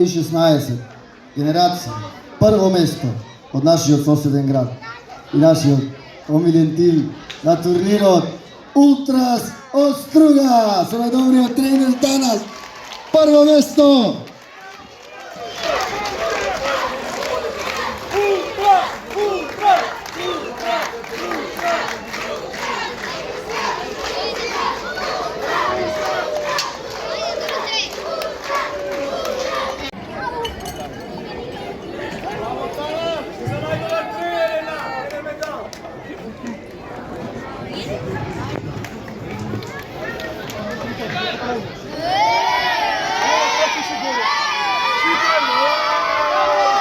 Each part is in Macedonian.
16 генерација, прво место од нашиот соседен град и нашиот омилен тим на турнирот Ултрас од Струга со најдобриот тренер данас. Прво место.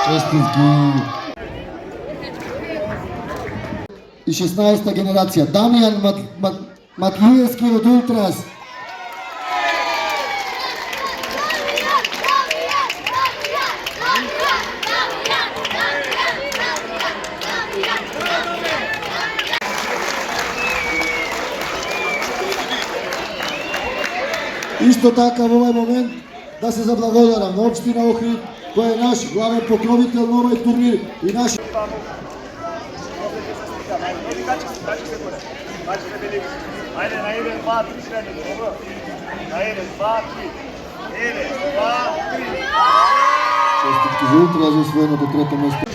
Честитки. И 16-та генерација Дамјан Матлиевски од Ултрас. Исто така во овој момент да се заблагодарам на општина Охрид, кој е наш главен покровител на овој турнир и наш Честитки за Ултрас за освоеното трето место.